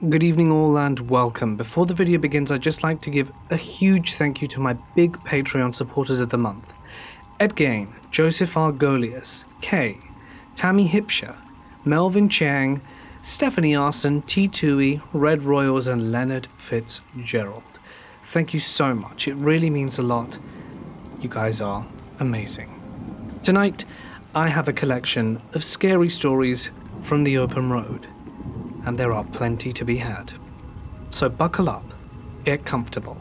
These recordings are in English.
Good evening all and welcome. Before the video begins, I'd just like to give a huge thank you to my big Patreon supporters of the month. Ed Gain, Joseph Argolius, Kay, Tammy Hipsher, Melvin Chang, Stephanie Arson, T. Tui, Red Royals and Leonard Fitzgerald. Thank you so much. It really means a lot. You guys are amazing. Tonight, I have a collection of scary stories from the open road. And there are plenty to be had. So buckle up, get comfortable,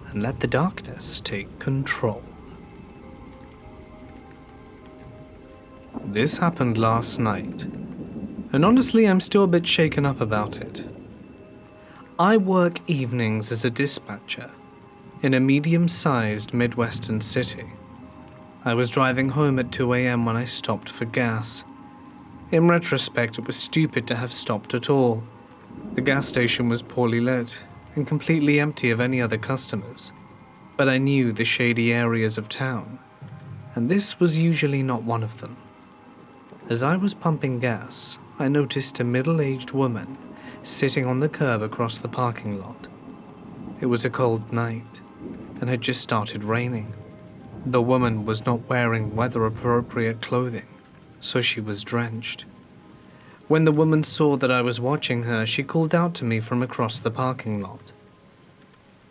and let the darkness take control. This happened last night, and honestly I'm still a bit shaken up about it. I work evenings as a dispatcher in a medium-sized Midwestern city. I was driving home at 2 a.m. when I stopped for gas. In retrospect, it was stupid to have stopped at all. The gas station was poorly lit and completely empty of any other customers. But I knew the shady areas of town, and this was usually not one of them. As I was pumping gas, I noticed a middle-aged woman sitting on the curb across the parking lot. It was a cold night, and had just started raining. The woman was not wearing weather-appropriate clothing, so she was drenched. When the woman saw that I was watching her, she called out to me from across the parking lot.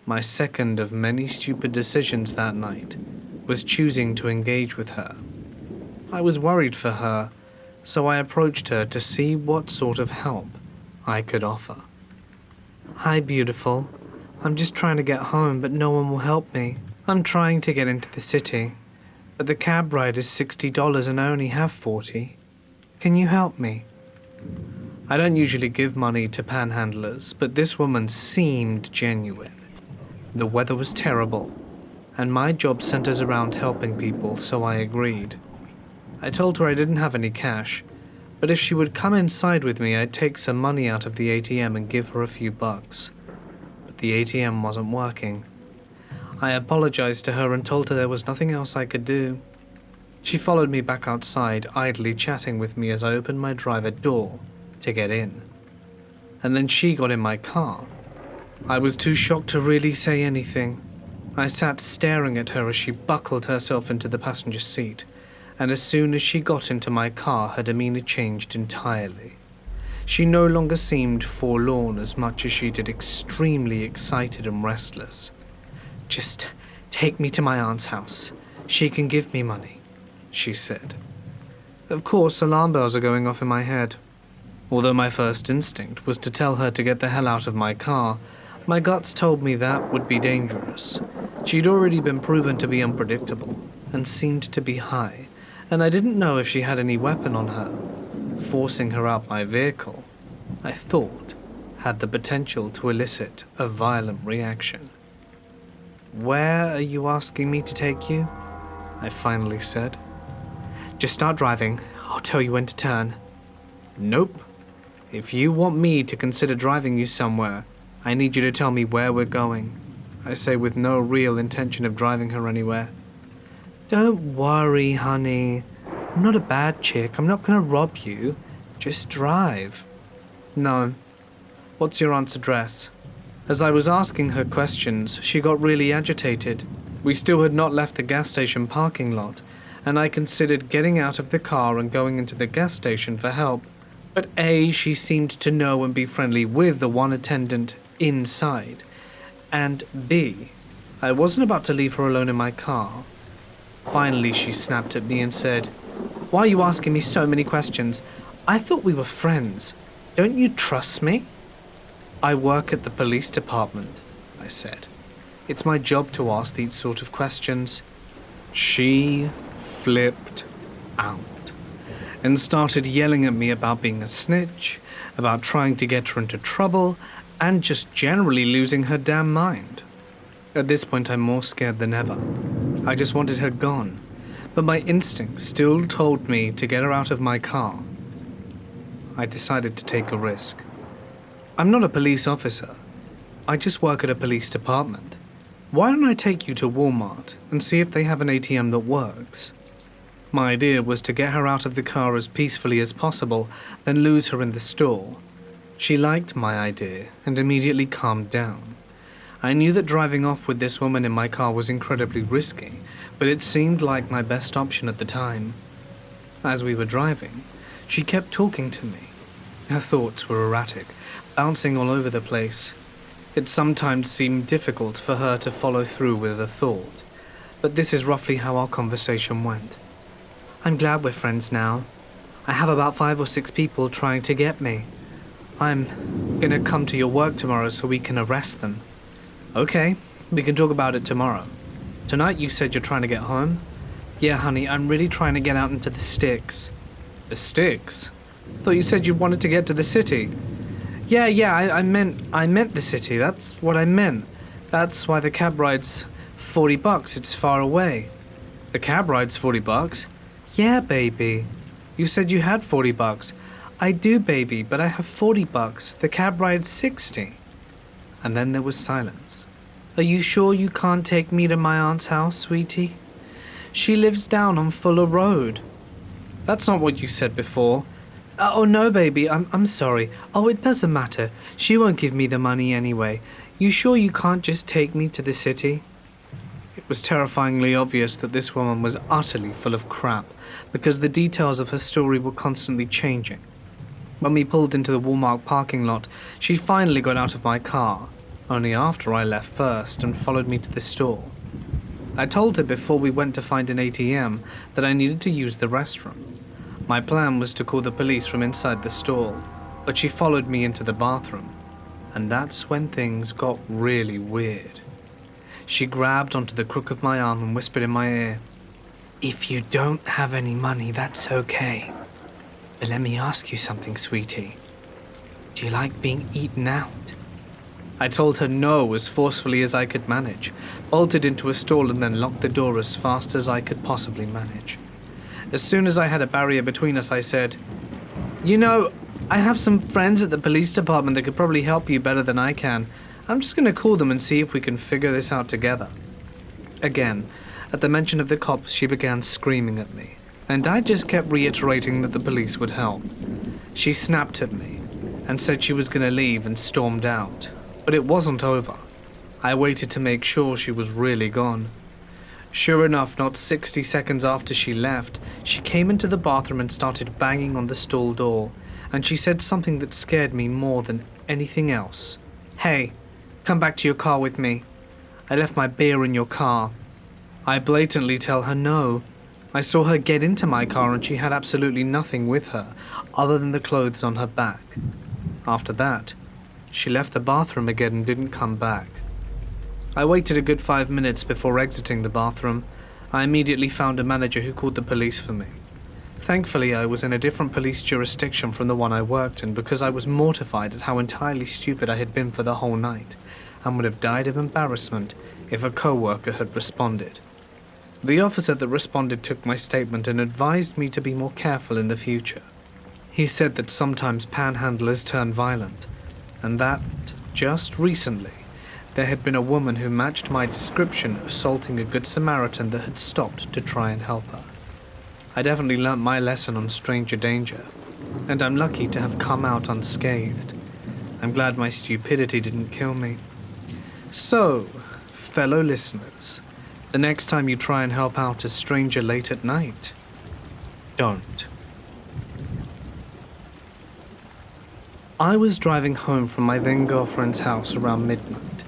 My second of many stupid decisions that night was choosing to engage with her. I was worried for her, so I approached her to see what sort of help I could offer. "Hi, beautiful. I'm just trying to get home, but no one will help me. I'm trying to get into the city, but the cab ride is $60 and I only have 40. Can you help me?" I don't usually give money to panhandlers, but this woman seemed genuine. The weather was terrible, and my job centers around helping people, so I agreed. I told her I didn't have any cash, but if she would come inside with me, I'd take some money out of the ATM and give her a few bucks. But the ATM wasn't working. I apologized to her and told her there was nothing else I could do. She followed me back outside, idly chatting with me as I opened my driver door to get in. And then she got in my car. I was too shocked to really say anything. I sat staring at her as she buckled herself into the passenger seat, and as soon as she got into my car, her demeanor changed entirely. She no longer seemed forlorn as much as she did extremely excited and restless. "Just take me to my aunt's house. She can give me money," she said. Of course, alarm bells are going off in my head. Although my first instinct was to tell her to get the hell out of my car, my guts told me that would be dangerous. She'd already been proven to be unpredictable and seemed to be high, and I didn't know if she had any weapon on her. Forcing her out my vehicle, I thought, had the potential to elicit a violent reaction. "Where are you asking me to take you?" I finally said. "Just start driving. I'll tell you when to turn." "Nope. If you want me to consider driving you somewhere, I need you to tell me where we're going," I say with no real intention of driving her anywhere. "Don't worry, honey. I'm not a bad chick. I'm not gonna rob you. Just drive." "No. What's your aunt's address?" As I was asking her questions, she got really agitated. We still had not left the gas station parking lot, and I considered getting out of the car and going into the gas station for help. But A, she seemed to know and be friendly with the one attendant inside, and B, I wasn't about to leave her alone in my car. Finally, she snapped at me and said, "Why are you asking me so many questions? I thought we were friends. Don't you trust me?" "I work at the police department," I said. "It's my job to ask these sort of questions." She flipped out and started yelling at me about being a snitch, about trying to get her into trouble, and just generally losing her damn mind. At this point, I'm more scared than ever. I just wanted her gone, but my instincts still told me to get her out of my car. I decided to take a risk. "I'm not a police officer. I just work at a police department. Why don't I take you to Walmart and see if they have an ATM that works?" My idea was to get her out of the car as peacefully as possible, then lose her in the store. She liked my idea and immediately calmed down. I knew that driving off with this woman in my car was incredibly risky, but it seemed like my best option at the time. As we were driving, she kept talking to me. Her thoughts were erratic, bouncing all over the place. It sometimes seemed difficult for her to follow through with a thought, but this is roughly how our conversation went. I'm glad we're friends now. I have about 5 or 6 people trying to get me. I'm gonna come to your work tomorrow so we can arrest them. Okay, we can talk about it tomorrow. Tonight you said you're trying to get home? Yeah, honey, I'm really trying to get out into the sticks. The sticks? Thought you said you wanted to get to the city. Yeah, I meant the city. That's what I meant. That's why the cab ride's $40. It's far away. The cab ride's $40? Yeah, baby. You said you had $40. I do, baby, but I have $40. The cab ride's 60. And then there was silence. Are you sure you can't take me to my aunt's house, sweetie? She lives down on Fuller Road. That's not what you said before. Oh, no, baby, I'm sorry. Oh, it doesn't matter. She won't give me the money anyway. You sure you can't just take me to the city? It was terrifyingly obvious that this woman was utterly full of crap, because the details of her story were constantly changing. When we pulled into the Walmart parking lot, she finally got out of my car, only after I left first, and followed me to the store. I told her before we went to find an ATM that I needed to use the restroom. My plan was to call the police from inside the store, but she followed me into the bathroom, and that's when things got really weird. She grabbed onto the crook of my arm and whispered in my ear, "If you don't have any money, that's okay. But let me ask you something, sweetie. Do you like being eaten out?" I told her no as forcefully as I could manage, bolted into a stall and then locked the door as fast as I could possibly manage. As soon as I had a barrier between us, I said, "You know, I have some friends at the police department that could probably help you better than I can. I'm just going to call them and see if we can figure this out together." Again, at the mention of the cops, she began screaming at me, and I just kept reiterating that the police would help. She snapped at me and said she was going to leave and stormed out, but it wasn't over. I waited to make sure she was really gone. Sure enough, not 60 seconds after she left, she came into the bathroom and started banging on the stall door, and she said something that scared me more than anything else. "Hey, come back to your car with me. I left my beer in your car." I blatantly tell her no. I saw her get into my car and she had absolutely nothing with her, other than the clothes on her back. After that, she left the bathroom again and didn't come back. I waited a good 5 minutes before exiting the bathroom. I immediately found a manager who called the police for me. Thankfully, I was in a different police jurisdiction from the one I worked in, because I was mortified at how entirely stupid I had been for the whole night, and would have died of embarrassment if a co-worker had responded. The officer that responded took my statement and advised me to be more careful in the future. He said that sometimes panhandlers turn violent, and that, just recently, there had been a woman who matched my description assaulting a good Samaritan that had stopped to try and help her. I definitely learnt my lesson on stranger danger, and I'm lucky to have come out unscathed. I'm glad my stupidity didn't kill me. So, fellow listeners, the next time you try and help out a stranger late at night, don't. I was driving home from my then-girlfriend's house around midnight.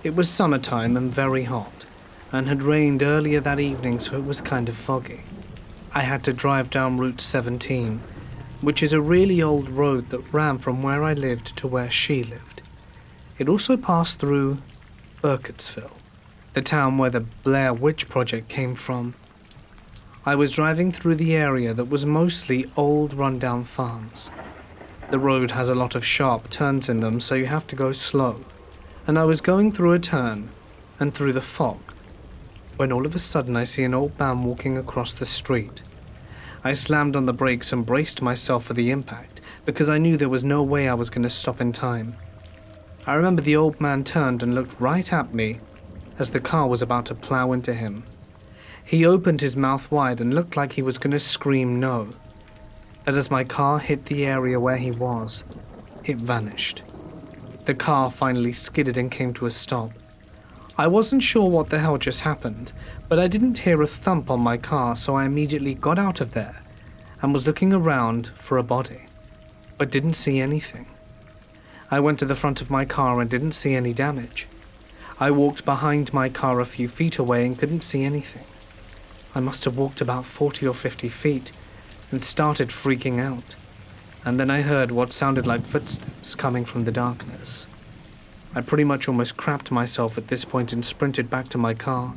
It was summertime and very hot, and had rained earlier that evening, so it was kind of foggy. I had to drive down Route 17, which is a really old road that ran from where I lived to where she lived. It also passed through Burkittsville, the town where the Blair Witch Project came from. I was driving through the area that was mostly old rundown farms. The road has a lot of sharp turns in them, so you have to go slow. And I was going through a turn, and through the fog, when all of a sudden I see an old man walking across the street. I slammed on the brakes and braced myself for the impact, because I knew there was no way I was going to stop in time. I remember the old man turned and looked right at me as the car was about to plow into him. He opened his mouth wide and looked like he was going to scream no. But as my car hit the area where he was, it vanished. The car finally skidded and came to a stop. I wasn't sure what the hell just happened, but I didn't hear a thump on my car, so I immediately got out of there and was looking around for a body, but didn't see anything. I went to the front of my car and didn't see any damage. I walked behind my car a few feet away and couldn't see anything. I must have walked about 40 or 50 feet and started freaking out. And then I heard what sounded like footsteps coming from the darkness. I pretty much almost crapped myself at this point and sprinted back to my car.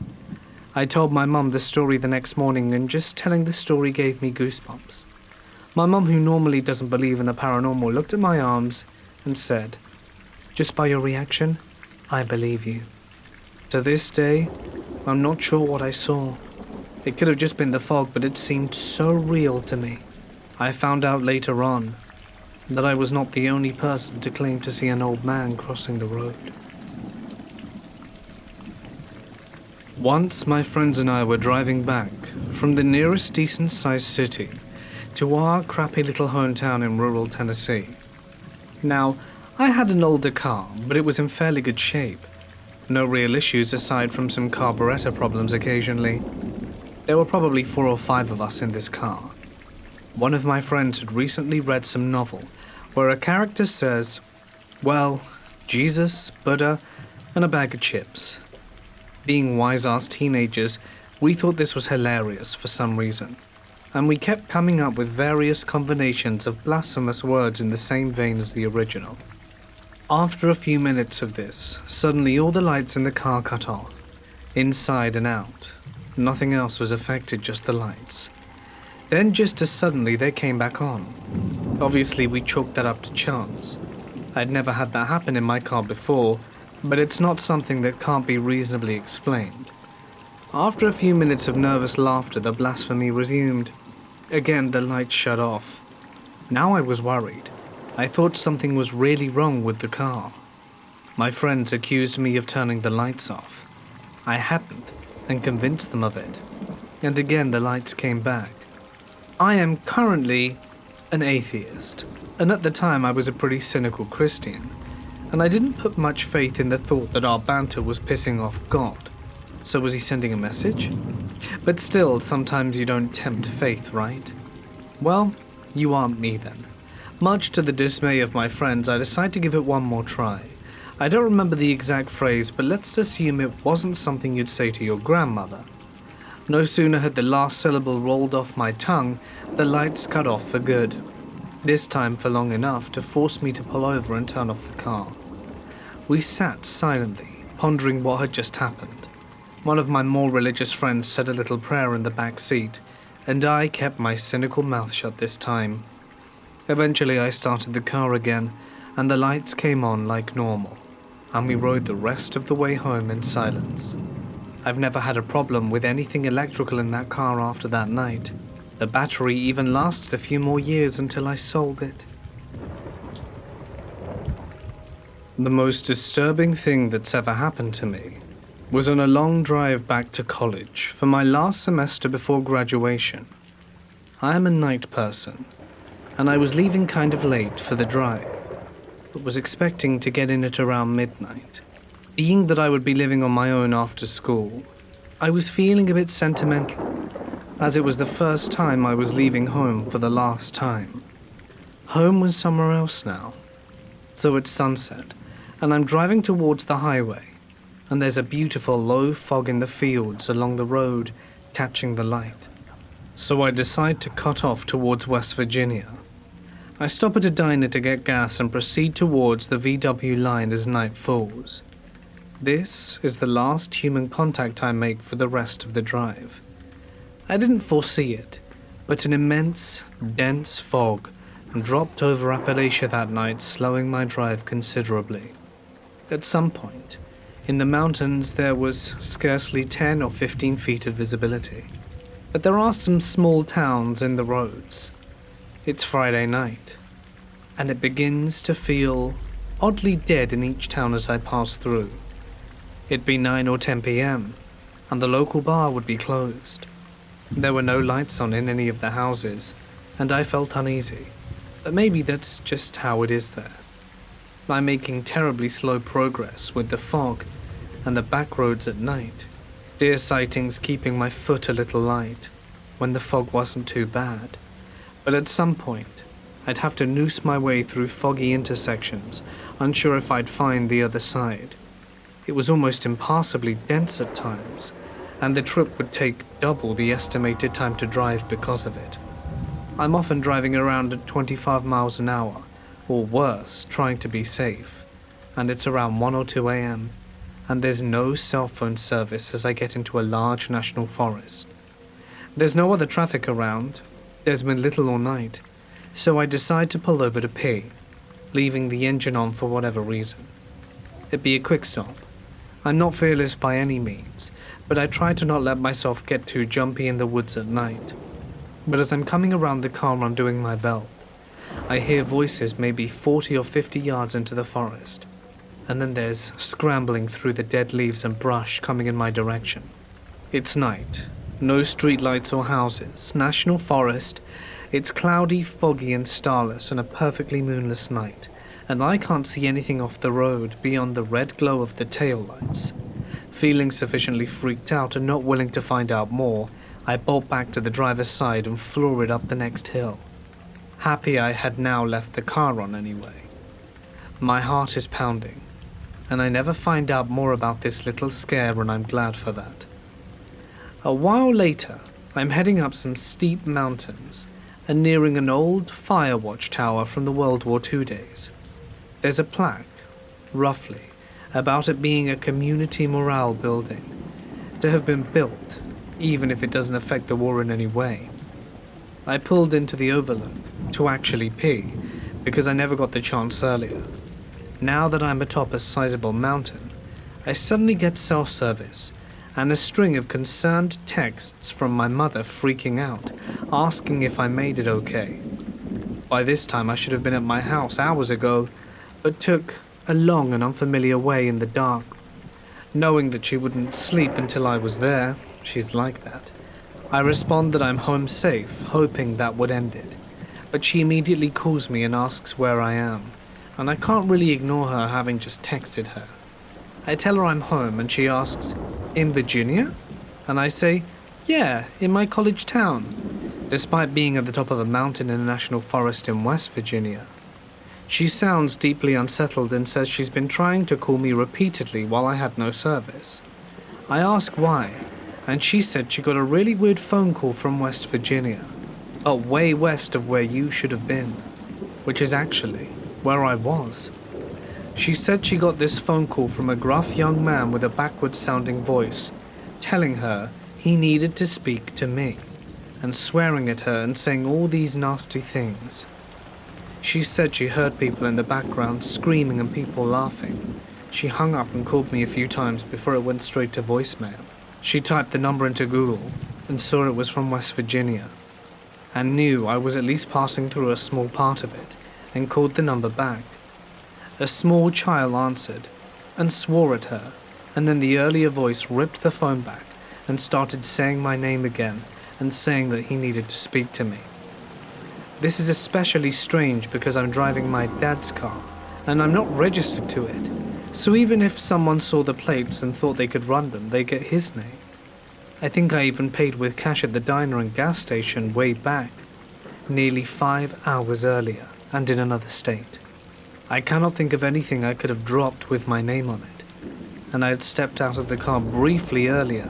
I told my mum the story the next morning, and just telling the story gave me goosebumps. My mum, who normally doesn't believe in the paranormal, looked at my arms and said, "Just by your reaction, I believe you." To this day, I'm not sure what I saw. It could have just been the fog, but it seemed so real to me. I found out later on that I was not the only person to claim to see an old man crossing the road. Once my friends and I were driving back from the nearest decent-sized city to our crappy little hometown in rural Tennessee. Now, I had an older car, but it was in fairly good shape. No real issues aside from some carburetor problems occasionally. There were probably 4 or 5 of us in this car. One of my friends had recently read some novel where a character says, well, Jesus, Buddha, and a bag of chips. Being wise-ass teenagers, we thought this was hilarious for some reason, and we kept coming up with various combinations of blasphemous words in the same vein as the original. After a few minutes of this, suddenly all the lights in the car cut off, inside and out. Nothing else was affected, just the lights. Then just as suddenly they came back on. Obviously we chalked that up to chance. I'd never had that happen in my car before, but it's not something that can't be reasonably explained. After a few minutes of nervous laughter, the blasphemy resumed. Again, the lights shut off. Now I was worried. I thought something was really wrong with the car. My friends accused me of turning the lights off. I hadn't, and convinced them of it. And again the lights came back. I am currently an atheist, and at the time I was a pretty cynical Christian, and I didn't put much faith in the thought that our banter was pissing off God. So was he sending a message? But still, sometimes you don't tempt faith, right? Well, you aren't me then. Much to the dismay of my friends, I decided to give it one more try. I don't remember the exact phrase, but let's assume it wasn't something you'd say to your grandmother. No sooner had the last syllable rolled off my tongue, the lights cut off for good. This time for long enough to force me to pull over and turn off the car. We sat silently, pondering what had just happened. One of my more religious friends said a little prayer in the back seat, and I kept my cynical mouth shut this time. Eventually I started the car again, and the lights came on like normal, and we rode the rest of the way home in silence. I've never had a problem with anything electrical in that car after that night. The battery even lasted a few more years until I sold it. The most disturbing thing that's ever happened to me was on a long drive back to college for my last semester before graduation. I am a night person, and I was leaving kind of late for the drive, but was expecting to get in at around midnight. Being that I would be living on my own after school, I was feeling a bit sentimental, as it was the first time I was leaving home for the last time. Home was somewhere else now. So it's sunset, and I'm driving towards the highway, and there's a beautiful low fog in the fields along the road catching the light. So I decide to cut off towards West Virginia. I stop at a diner to get gas and proceed towards the VW line as night falls. This is the last human contact I make for the rest of the drive. I didn't foresee it, but an immense, dense fog dropped over Appalachia that night, slowing my drive considerably. At some point, in the mountains there was scarcely 10 or 15 feet of visibility, but there are some small towns in the roads. It's Friday night, and it begins to feel oddly dead in each town as I pass through. It'd be 9 or 10 p.m., and the local bar would be closed. There were no lights on in any of the houses, and I felt uneasy. But maybe that's just how it is there. I'm making terribly slow progress with the fog and the back roads at night. Deer sightings keeping my foot a little light when the fog wasn't too bad. But at some point, I'd have to noose my way through foggy intersections, unsure if I'd find the other side. It was almost impassably dense at times, and the trip would take double the estimated time to drive because of it. I'm often driving around at 25 miles an hour, or worse, trying to be safe, and it's around 1 or 2 a.m., and there's no cell phone service as I get into a large national forest. There's no other traffic around, there's been little all night, so I decide to pull over to pee, leaving the engine on for whatever reason. It'd be a quick stop. I'm not fearless by any means, but I try to not let myself get too jumpy in the woods at night. But as I'm coming around the car undoing my belt, I hear voices maybe 40 or 50 yards into the forest, and then there's scrambling through the dead leaves and brush coming in my direction. It's night, no streetlights or houses, national forest. It's cloudy, foggy and starless and a perfectly moonless night, and I can't see anything off the road beyond the red glow of the taillights. Feeling sufficiently freaked out and not willing to find out more, I bolt back to the driver's side and floor it up the next hill. Happy I had now left the car on anyway. My heart is pounding, and I never find out more about this little scare, and I'm glad for that. A while later, I'm heading up some steep mountains and nearing an old fire watchtower from the World War II days. There's a plaque, roughly, about it being a community morale building, to have been built, even if it doesn't affect the war in any way. I pulled into the overlook to actually pee, because I never got the chance earlier. Now that I'm atop a sizable mountain, I suddenly get cell service and a string of concerned texts from my mother freaking out, asking if I made it okay. By this time I should have been at my house hours ago, but took a long and unfamiliar way in the dark. Knowing that she wouldn't sleep until I was there, she's like that, I respond that I'm home safe, hoping that would end it. But she immediately calls me and asks where I am, and I can't really ignore her having just texted her. I tell her I'm home and she asks, "In Virginia?" And I say, "Yeah, in my college town," despite being at the top of a mountain in a national forest in West Virginia. She sounds deeply unsettled and says she's been trying to call me repeatedly while I had no service. I ask why, and she said she got a really weird phone call from West Virginia, but way west of where you should have been, which is actually where I was. She said she got this phone call from a gruff young man with a backwards-sounding voice, telling her he needed to speak to me, and swearing at her and saying all these nasty things. She said she heard people in the background screaming and people laughing. She hung up and called me a few times before it went straight to voicemail. She typed the number into Google and saw it was from West Virginia, and knew I was at least passing through a small part of it, and called the number back. A small child answered and swore at her, and then the earlier voice ripped the phone back and started saying my name again and saying that he needed to speak to me. This is especially strange because I'm driving my dad's car and I'm not registered to it, so even if someone saw the plates and thought they could run them, they get his name. I think I even paid with cash at the diner and gas station way back, nearly 5 hours earlier and in another state. I cannot think of anything I could have dropped with my name on it, and I had stepped out of the car briefly earlier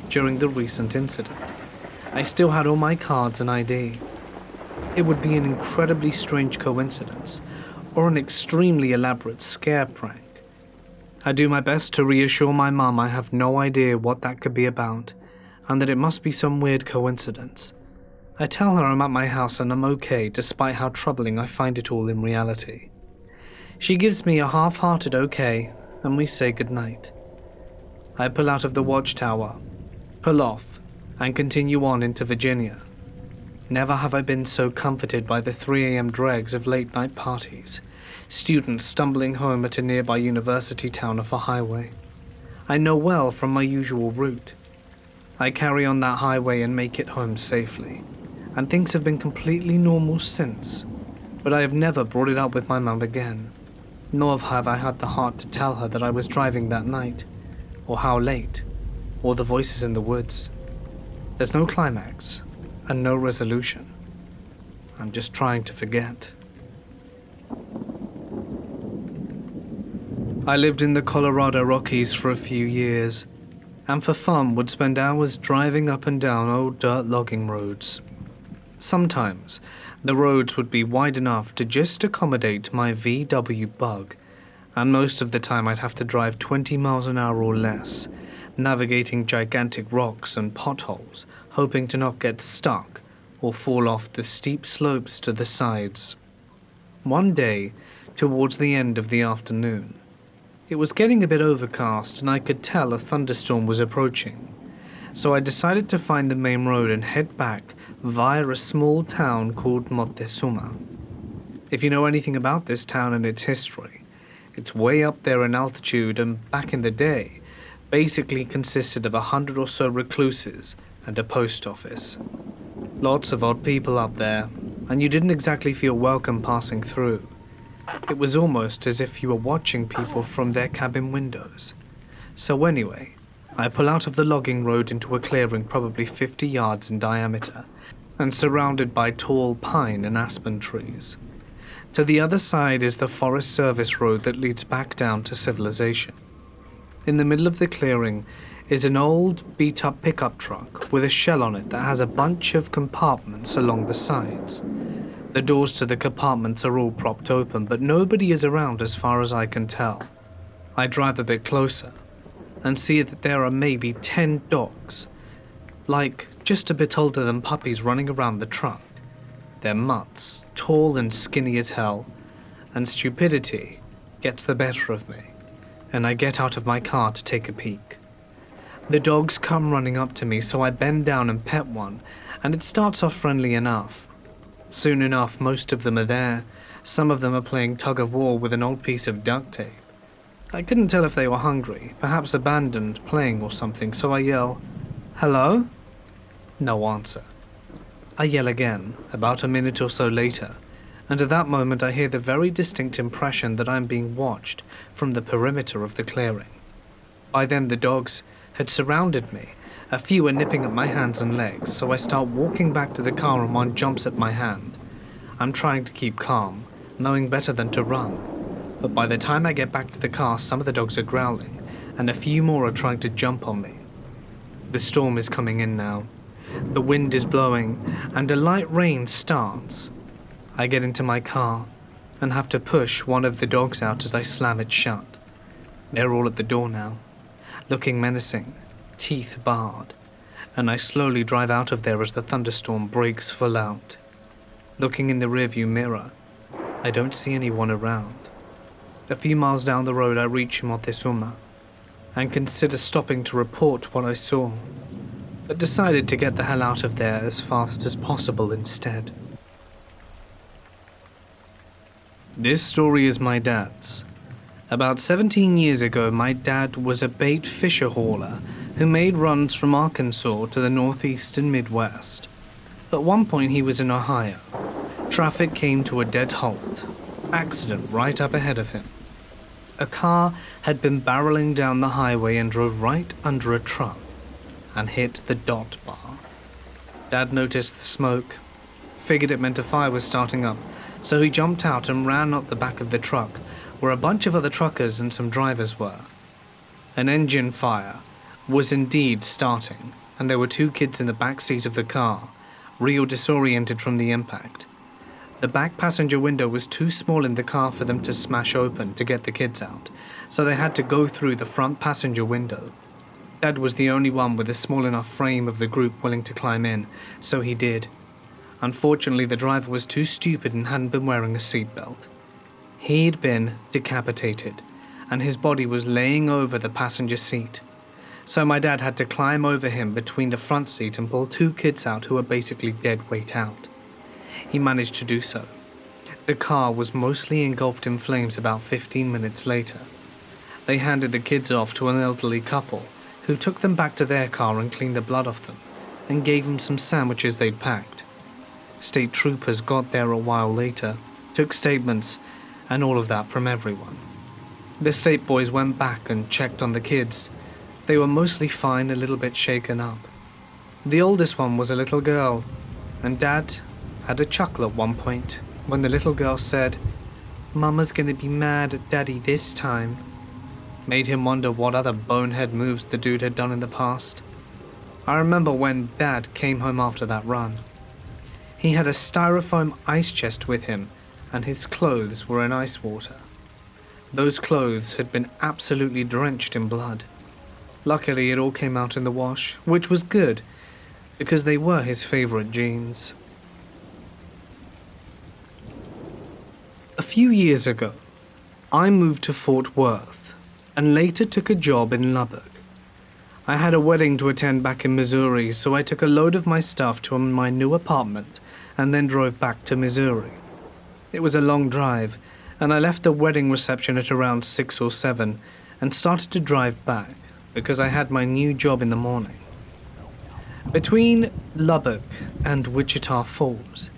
during the recent incident. I still had all my cards and ID. It would be an incredibly strange coincidence, or an extremely elaborate scare prank. I do my best to reassure my mum I have no idea what that could be about, and that it must be some weird coincidence. I tell her I'm at my house and I'm okay despite how troubling I find it all in reality. She gives me a half-hearted okay, and we say goodnight. I pull out of the watchtower, pull off, and continue on into Virginia. Never have I been so comforted by the 3 a.m. dregs of late-night parties, students stumbling home at a nearby university town off a highway. I know well from my usual route. I carry on that highway and make it home safely, and things have been completely normal since, but I have never brought it up with my mum again. nor have I had the heart to tell her that I was driving that night, or how late, or the voices in the woods. There's no climax, and no resolution. I'm just trying to forget. I lived in the Colorado Rockies for a few years, and for fun would spend hours driving up and down old dirt logging roads. Sometimes, the roads would be wide enough to just accommodate my VW Bug, and most of the time I'd have to drive 20 miles an hour or less, navigating gigantic rocks and potholes, hoping to not get stuck or fall off the steep slopes to the sides. One day, towards the end of the afternoon, it was getting a bit overcast and I could tell a thunderstorm was approaching, so I decided to find the main road and head back via a small town called Mortis. If you know anything about this town and its history, it's way up there in altitude and back in the day basically consisted of 100 or so recluses and a post office. Lots of odd people up there, and you didn't exactly feel welcome passing through. It was almost as if you were watching people from their cabin windows. So anyway, I pull out of the logging road into a clearing probably 50 yards in diameter and surrounded by tall pine and aspen trees. To the other side is the Forest Service road that leads back down to civilization. In the middle of the clearing is an old, beat-up pickup truck with a shell on it that has a bunch of compartments along the sides. The doors to the compartments are all propped open, but nobody is around as far as I can tell. I drive a bit closer and see that there are maybe 10 dogs, like just a bit older than puppies, running around the truck. They're mutts, tall and skinny as hell, and stupidity gets the better of me, and I get out of my car to take a peek. The dogs come running up to me, so I bend down and pet one, and it starts off friendly enough. Soon enough, most of them are there. Some of them are playing tug-of-war with an old piece of duct tape. I couldn't tell if they were hungry, perhaps abandoned, playing or something, so I yell, "Hello?" No answer. I yell again, about a minute or so later, and at that moment I hear the very distinct impression that I'm being watched from the perimeter of the clearing. By then the dogs had surrounded me. A few were nipping at my hands and legs, so I start walking back to the car and one jumps at my hand. I'm trying to keep calm, knowing better than to run. But by the time I get back to the car, some of the dogs are growling, and a few more are trying to jump on me. The storm is coming in now. The wind is blowing, and a light rain starts. I get into my car and have to push one of the dogs out as I slam it shut. They're all at the door now, looking menacing, teeth bared, and I slowly drive out of there as the thunderstorm breaks full out. Looking in the rearview mirror, I don't see anyone around. A few miles down the road I reach Mortis and consider stopping to report what I saw, but decided to get the hell out of there as fast as possible instead. This story is my dad's. About 17 years ago, my dad was a bait fisher hauler who made runs from Arkansas to the Northeast and Midwest. At one point he was in Ohio. Traffic came to a dead halt. Accident right up ahead of him. A car had been barreling down the highway and drove right under a truck and hit the dot bar. Dad noticed the smoke, figured it meant a fire was starting up, so he jumped out and ran up the back of the truck, where a bunch of other truckers and some drivers were. An engine fire was indeed starting, and there were 2 kids in the back seat of the car, real disoriented from the impact. The back passenger window was too small in the car for them to smash open to get the kids out, so they had to go through the front passenger window. Dad was the only one with a small enough frame of the group willing to climb in, so he did. Unfortunately, the driver was too stupid and hadn't been wearing a seatbelt. He'd been decapitated, and his body was laying over the passenger seat. So my dad had to climb over him between the front seat and pull 2 kids out who were basically dead weight out. He managed to do so. The car was mostly engulfed in flames about 15 minutes later. They handed the kids off to an elderly couple who took them back to their car and cleaned the blood off them and gave them some sandwiches they'd packed. State troopers got there a while later, took statements, and all of that from everyone. The state boys went back and checked on the kids. They were mostly fine, a little bit shaken up. The oldest one was a little girl, and Dad had a chuckle at one point when the little girl said, "Mama's gonna be mad at Daddy this time." Made him wonder what other bonehead moves the dude had done in the past. I remember when Dad came home after that run. He had a styrofoam ice chest with him, and his clothes were in ice water. Those clothes had been absolutely drenched in blood. Luckily, it all came out in the wash, which was good, because they were his favorite jeans. A few years ago, I moved to Fort Worth, and later took a job in Lubbock. I had a wedding to attend back in Missouri, so I took a load of my stuff to my new apartment, and then drove back to Missouri. It was a long drive, and I left the wedding reception at around 6 or 7 and started to drive back because I had my new job in the morning. Between Lubbock and Wichita Falls,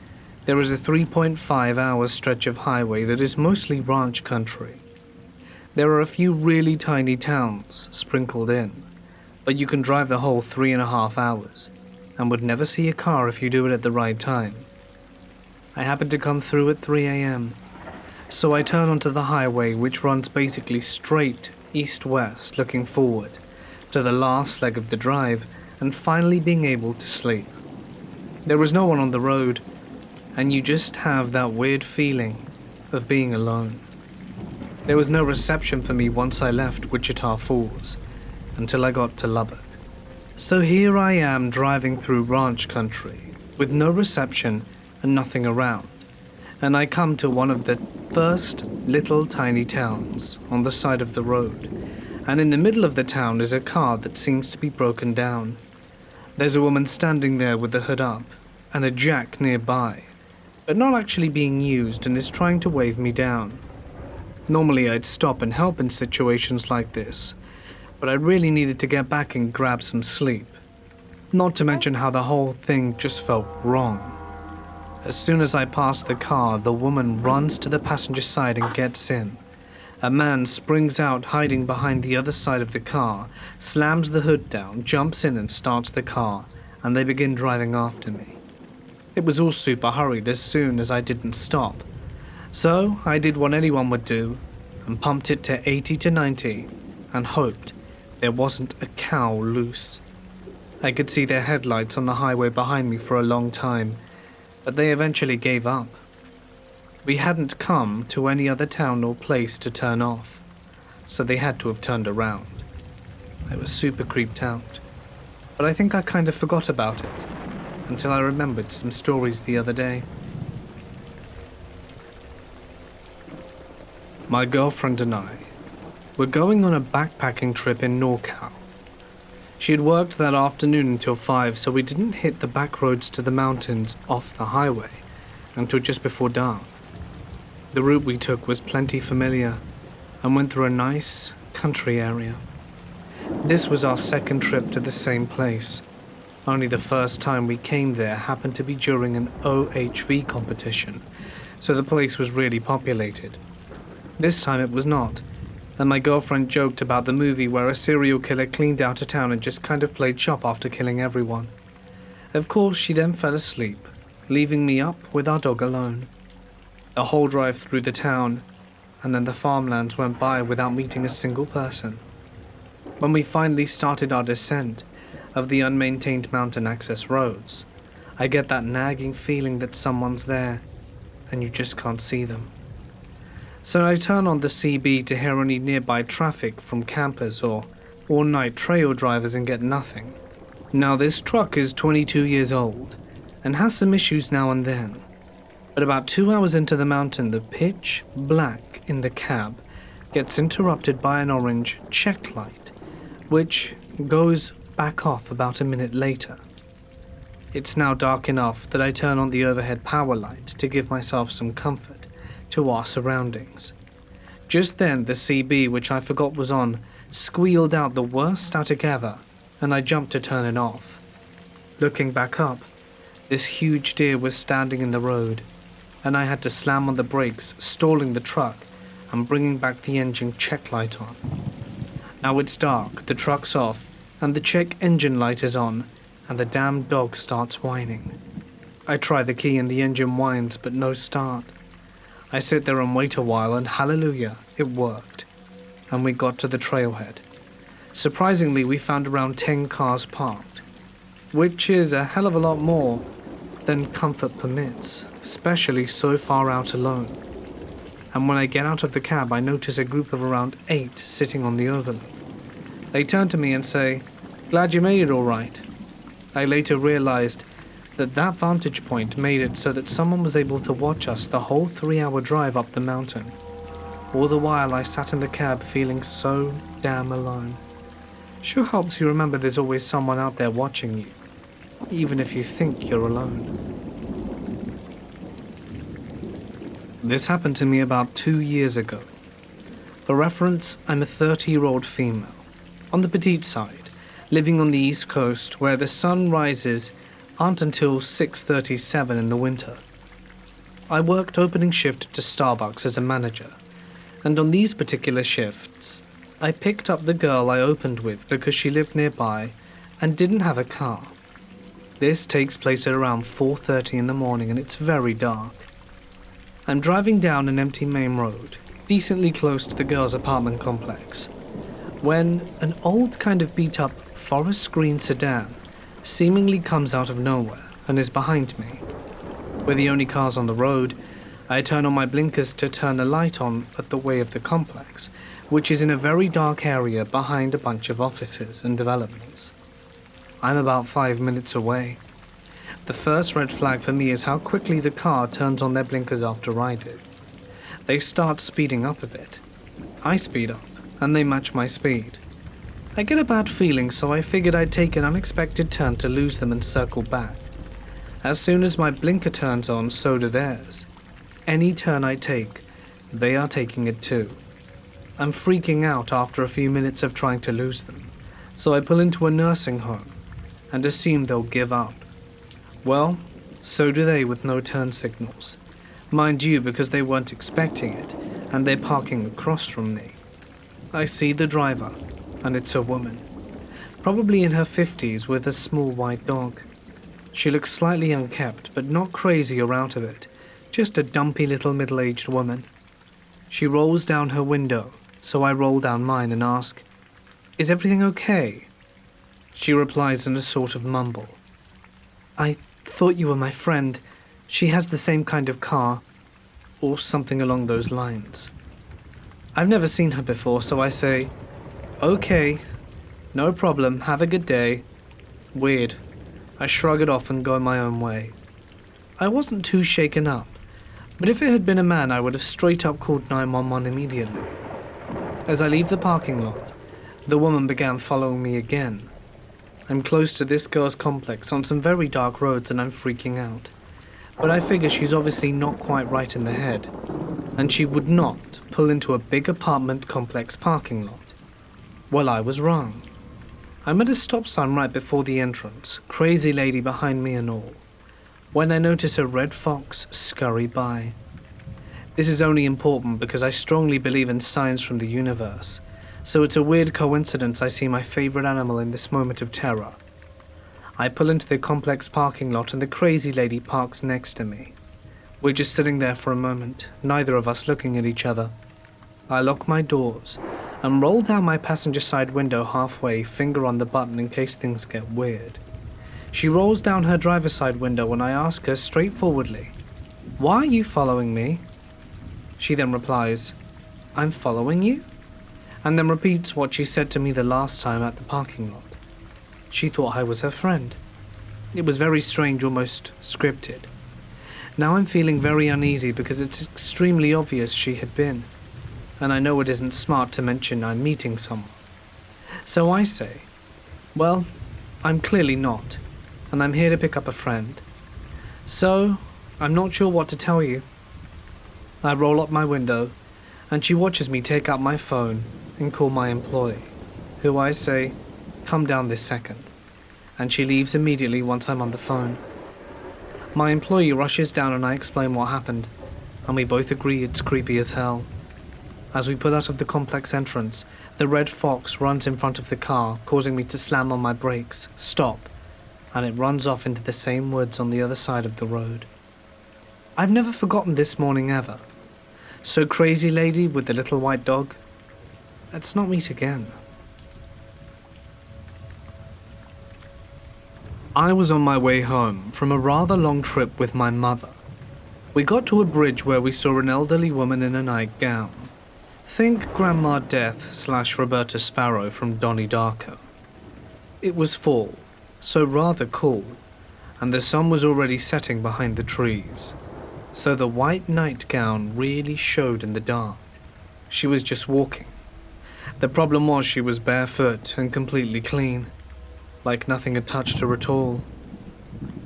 there is a 3.5-hour stretch of highway that is mostly ranch country. There are a few really tiny towns sprinkled in, but you can drive the whole 3.5 hours and would never see a car if you do it at the right time. I happened to come through at 3 a.m., so I turn onto the highway, which runs basically straight east-west, looking forward to the last leg of the drive and finally being able to sleep. There was no one on the road, and you just have that weird feeling of being alone. There was no reception for me once I left Wichita Falls until I got to Lubbock. So here I am driving through ranch country with no reception and nothing around, and I come to one of the first little tiny towns on the side of the road, and in the middle of the town is a car that seems to be broken down. There's a woman standing there with the hood up and a jack nearby, but not actually being used, and is trying to wave me down. Normally I'd stop and help in situations like this, but I really needed to get back and grab some sleep. Not to mention how the whole thing just felt wrong. As soon as I pass the car, the woman runs to the passenger side and gets in. A man springs out, hiding behind the other side of the car, slams the hood down, jumps in and starts the car, and they begin driving after me. It was all super hurried as soon as I didn't stop. So I did what anyone would do and pumped it to 80 to 90 and hoped there wasn't a cow loose. I could see their headlights on the highway behind me for a long time, but they eventually gave up. We hadn't come to any other town or place to turn off, so they had to have turned around. I was super creeped out, but I think I kind of forgot about it until I remembered some stories the other day. My girlfriend and I were going on a backpacking trip in NorCal. She had worked that afternoon until 5, so we didn't hit the back roads to the mountains off the highway until just before dark. The route we took was plenty familiar and went through a nice country area. This was our second trip to the same place. Only the first time we came there happened to be during an OHV competition, so the place was really populated. This time it was not, and my girlfriend joked about the movie where a serial killer cleaned out a town and just kind of played chop after killing everyone. Of course, she then fell asleep, leaving me up with our dog alone. The whole drive through the town, and then the farmlands went by without meeting a single person. When we finally started our descent of the unmaintained mountain access roads, I get that nagging feeling that someone's there, and you just can't see them. So I turn on the CB to hear any nearby traffic from campers or all-night trail drivers and get nothing. Now this truck is 22 years old and has some issues now and then. But about 2 hours into the mountain, the pitch black in the cab gets interrupted by an orange check light, which goes back off about a minute later. It's now dark enough that I turn on the overhead power light to give myself some comfort to our surroundings. Just then, the CB, which I forgot was on, squealed out the worst static ever, and I jumped to turn it off. Looking back up, this huge deer was standing in the road, and I had to slam on the brakes, stalling the truck and bringing back the engine check light on. Now it's dark, the truck's off, and the check engine light is on, and the damn dog starts whining. I try the key and the engine whines, but no start. I sit there and wait a while, and hallelujah, it worked. And we got to the trailhead. Surprisingly, we found around 10 cars parked, which is a hell of a lot more than comfort permits, especially so far out alone. And when I get out of the cab, I notice a group of around 8 sitting on the overlook. They turn to me and say, "Glad you made it all right." I later realized that vantage point made it so that someone was able to watch us the whole 3-hour drive up the mountain. All the while I sat in the cab feeling so damn alone. Sure helps you remember there's always someone out there watching you, even if you think you're alone. This happened to me about 2 years ago. For reference, I'm a 30-year-old female, on the petite side, living on the East Coast where the sun rises aren't until 6:37 in the winter. I worked opening shift to Starbucks as a manager, and on these particular shifts, I picked up the girl I opened with because she lived nearby and didn't have a car. This takes place at around 4:30 in the morning and it's very dark. I'm driving down an empty main road, decently close to the girl's apartment complex, when an old kind of beat-up forest green sedan seemingly comes out of nowhere and is behind me. We're the only cars on the road. I turn on my blinkers to turn a light on at the way of the complex, which is in a very dark area behind a bunch of offices and developments. I'm about 5 minutes away. The first red flag for me is how quickly the car turns on their blinkers after I do. They start speeding up a bit. I speed up, and they match my speed. I get a bad feeling, so I figured I'd take an unexpected turn to lose them and circle back. As soon as my blinker turns on, so do theirs. Any turn I take, they are taking it too. I'm freaking out after a few minutes of trying to lose them, so I pull into a nursing home and assume they'll give up. Well, so do they with no turn signals. Mind you, because they weren't expecting it, and they're parking across from me. I see the driver, and it's a woman, probably in her 50s with a small white dog. She looks slightly unkempt, but not crazy or out of it, just a dumpy little middle-aged woman. She rolls down her window, so I roll down mine and ask, "Is everything okay?" She replies in a sort of mumble, "I thought you were my friend. She has the same kind of car," or something along those lines. I've never seen her before, so I say, "Okay, no problem, have a good day." Weird. I shrug it off and go my own way. I wasn't too shaken up, but if it had been a man, I would have straight up called 911 immediately. As I leave the parking lot, the woman began following me again. I'm close to this girl's complex on some very dark roads and I'm freaking out. But I figure she's obviously not quite right in the head, and she would not pull into a big apartment complex parking lot. Well, I was wrong. I'm at a stop sign right before the entrance, crazy lady behind me and all, when I notice a red fox scurry by. This is only important because I strongly believe in signs from the universe, so it's a weird coincidence I see my favorite animal in this moment of terror. I pull into the complex parking lot and the crazy lady parks next to me. We're just sitting there for a moment, neither of us looking at each other. I lock my doors and roll down my passenger side window halfway, finger on the button in case things get weird. She rolls down her driver's side window and I ask her straightforwardly, "Why are you following me?" She then replies, "I'm following you?" and then repeats what she said to me the last time at the parking lot. She thought I was her friend. It was very strange, almost scripted. Now I'm feeling very uneasy because it's extremely obvious she had been, and I know it isn't smart to mention I'm meeting someone. So I say, "Well, I'm clearly not, and I'm here to pick up a friend. So, I'm not sure what to tell you." I roll up my window, and she watches me take out my phone and call my employee, who I say, "Come down this second," and she leaves immediately once I'm on the phone. My employee rushes down and I explain what happened. and we both agree it's creepy as hell. As we pull out of the complex entrance, the red fox runs in front of the car, causing me to slam on my brakes, stop, and it runs off into the same woods on the other side of the road. I've never forgotten this morning ever. So crazy lady with the little white dog, let's not meet again. I was on my way home from a rather long trip with my mother. We got to a bridge where we saw an elderly woman in a nightgown. Think Grandma Death / Roberta Sparrow from Donnie Darko. It was fall, so rather cool, and the sun was already setting behind the trees, so the white nightgown really showed in the dark. She was just walking. The problem was she was barefoot and completely clean, like nothing had touched her at all.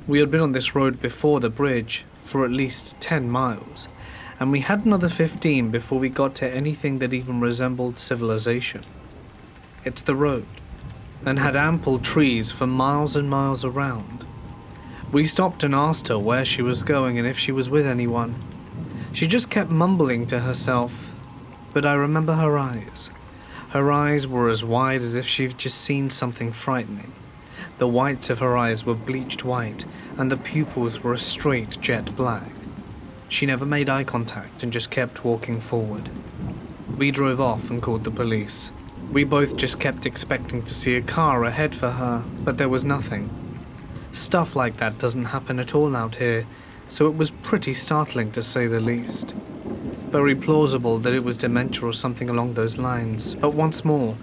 We had been on this road before the bridge for at least 10 miles, and we had another 15 before we got to anything that even resembled civilization. It's the road, and had ample trees for miles and miles around. We stopped and asked her where she was going and if she was with anyone. She just kept mumbling to herself, but I remember her eyes. Her eyes were as wide as if she'd just seen something frightening. The whites of her eyes were bleached white, and the pupils were a straight jet black. She never made eye contact and just kept walking forward. We drove off and called the police. We both just kept expecting to see a car ahead for her, but there was nothing. Stuff like that doesn't happen at all out here, so it was pretty startling to say the least. Very plausible that it was dementia or something along those lines, but once more,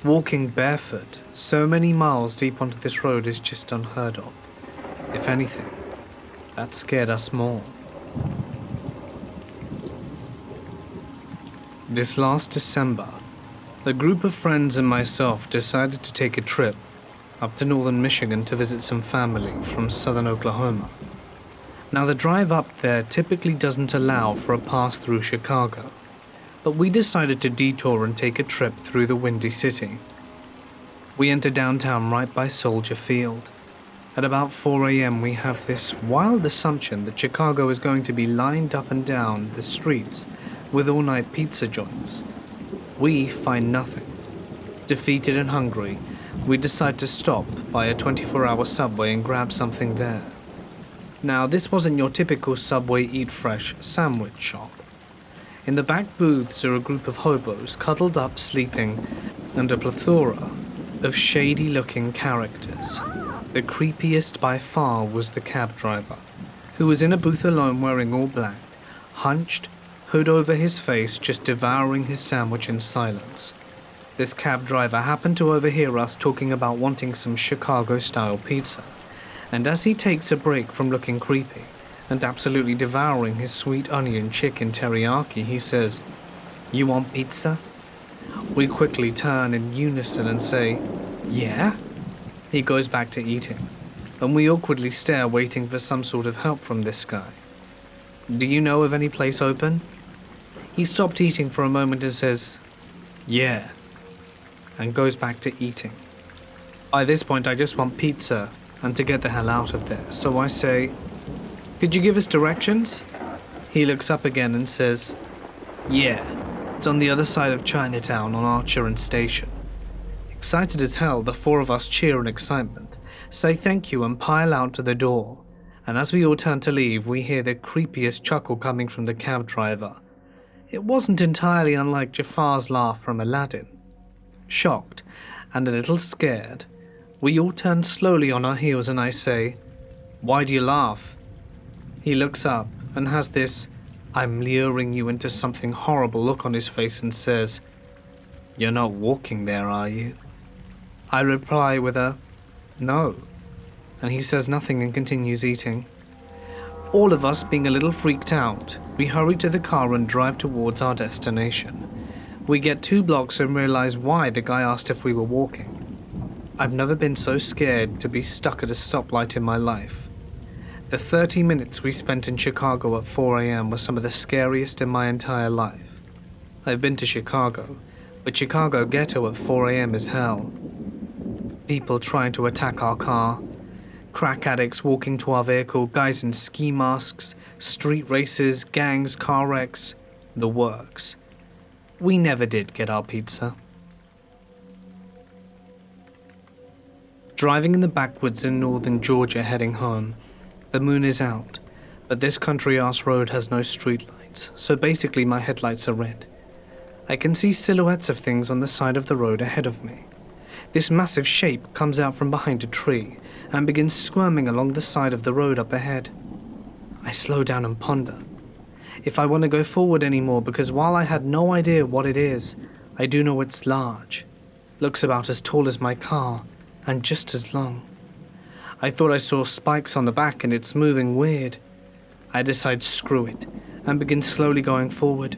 walking barefoot so many miles deep onto this road is just unheard of. If anything, that scared us more. This last December, a group of friends and myself decided to take a trip up to northern Michigan to visit some family from southern Oklahoma. Now, the drive up there typically doesn't allow for a pass through Chicago, but we decided to detour and take a trip through the Windy City. We enter downtown right by Soldier Field. At about 4 a.m. we have this wild assumption that Chicago is going to be lined up and down the streets with all-night pizza joints. We find nothing. Defeated and hungry, we decide to stop by a 24-hour Subway and grab something there. Now, this wasn't your typical Subway Eat Fresh sandwich shop. In the back booths are a group of hobos cuddled up sleeping, and a plethora of shady-looking characters. The creepiest by far was the cab driver, who was in a booth alone wearing all black, hunched, hood over his face, just devouring his sandwich in silence. This cab driver happened to overhear us talking about wanting some Chicago-style pizza, and as he takes a break from looking creepy and absolutely devouring his sweet onion chicken teriyaki, he says, "You want pizza?" We quickly turn in unison and say, "Yeah?" He goes back to eating, and we awkwardly stare, waiting for some sort of help from this guy. "Do you know of any place open?" He stopped eating for a moment and says, "Yeah," and goes back to eating. By this point, I just want pizza and to get the hell out of there, so I say, "Could you give us directions?" He looks up again and says, "Yeah, it's on the other side of Chinatown on Archer and Station." Excited as hell, the four of us cheer in excitement, say thank you and pile out to the door, and as we all turn to leave, we hear the creepiest chuckle coming from the cab driver. It wasn't entirely unlike Jafar's laugh from Aladdin. Shocked and a little scared, we all turn slowly on our heels and I say, "Why do you laugh?" He looks up and has this "I'm luring you into something horrible" look on his face and says, "You're not walking there, are you?" I reply with a "No," and he says nothing and continues eating. All of us being a little freaked out, we hurry to the car and drive towards our destination. We get 2 blocks and realize why the guy asked if we were walking. I've never been so scared to be stuck at a stoplight in my life. The 30 minutes we spent in Chicago at 4 a.m. were some of the scariest in my entire life. I've been to Chicago, but Chicago ghetto at 4 a.m. is hell. People trying to attack our car, Crack addicts walking to our vehicle, guys in ski masks, street races, gangs, car wrecks, the works. We never did get our pizza. Driving in the backwoods in northern Georgia heading home. The moon is out, but this country-ass road has no streetlights, so basically my headlights are red. I can see silhouettes of things on the side of the road ahead of me. This massive shape comes out from behind a tree and begins squirming along the side of the road up ahead. I slow down and ponder if I want to go forward anymore, because while I had no idea what it is, I do know it's large. Looks about as tall as my car and just as long. I thought I saw spikes on the back and it's moving weird. I decide screw it and begin slowly going forward.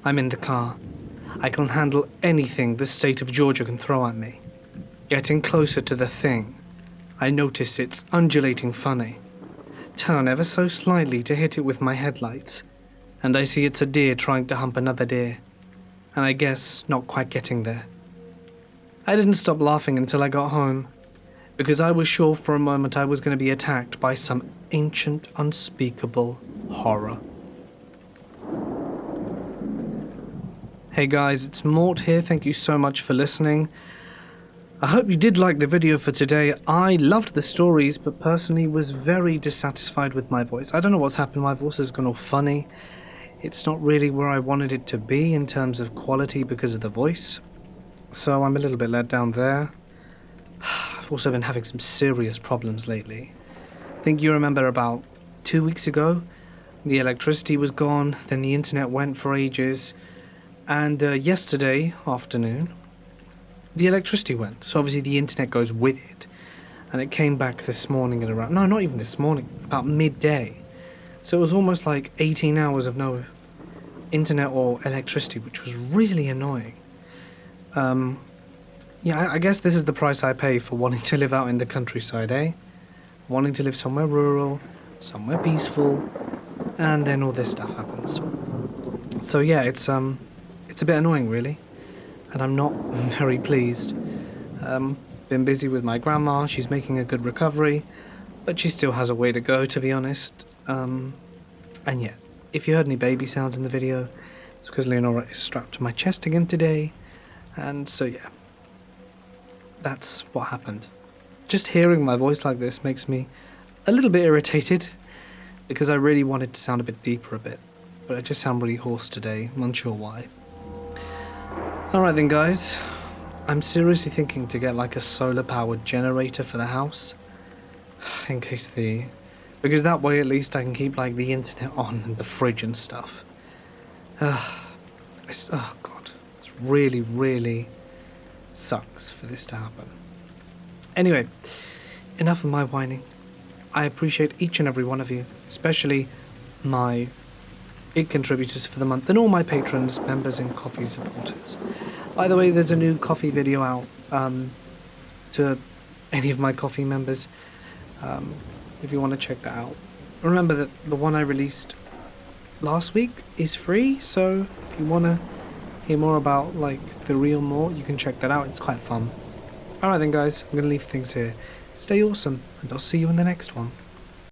I'm in the car. I can handle anything the state of Georgia can throw at me. Getting closer to the thing, I notice it's undulating funny. Turn ever so slightly to hit it with my headlights, and I see it's a deer trying to hump another deer, and I guess not quite getting there. I didn't stop laughing until I got home, because I was sure for a moment I was going to be attacked by some ancient, unspeakable horror. Hey guys, it's Mort here. Thank you so much for listening. I hope you did like the video for today. I loved the stories, but personally was very dissatisfied with my voice. I don't know what's happened. My voice has gone all funny. It's not really where I wanted it to be in terms of quality because of the voice. So I'm a little bit let down there. I've also been having some serious problems lately. I think you remember about 2 weeks ago, the electricity was gone, then the internet went for ages. And yesterday afternoon, the electricity went. So obviously the internet goes with it. And it came back this morning at around... No, not even this morning. About midday. So it was almost like 18 hours of no internet or electricity, which was really annoying. Yeah, I guess this is the price I pay for wanting to live out in the countryside, eh? Wanting to live somewhere rural, somewhere peaceful, and then all this stuff happens. So yeah, it's a bit annoying, really, and I'm not very pleased. Been busy with my grandma. She's making a good recovery, but she still has a way to go, to be honest. And yeah, if you heard any baby sounds in the video, it's because Leonora is strapped to my chest again today, and so yeah, that's what happened. Just hearing my voice like this makes me a little bit irritated, because I really wanted to sound a bit deeper a bit, but I just sound really hoarse today. I'm unsure why. Alright then guys, I'm seriously thinking to get like a solar powered generator for the house, in case because that way at least I can keep like the internet on and the fridge and stuff. Oh god, it's really sucks for this to happen. Anyway, enough of my whining. I appreciate each and every one of you, especially my big contributors for the month and all my patrons, members and coffee supporters. By the way, there's a new coffee video out to any of my coffee members, if you want to check that out. Remember that the one I released last week is free, so if you want to hear more about like the real Mort, you can check that out. It's quite fun. Alright then guys, I'm going to leave things here. Stay awesome, and I'll see you in the next one.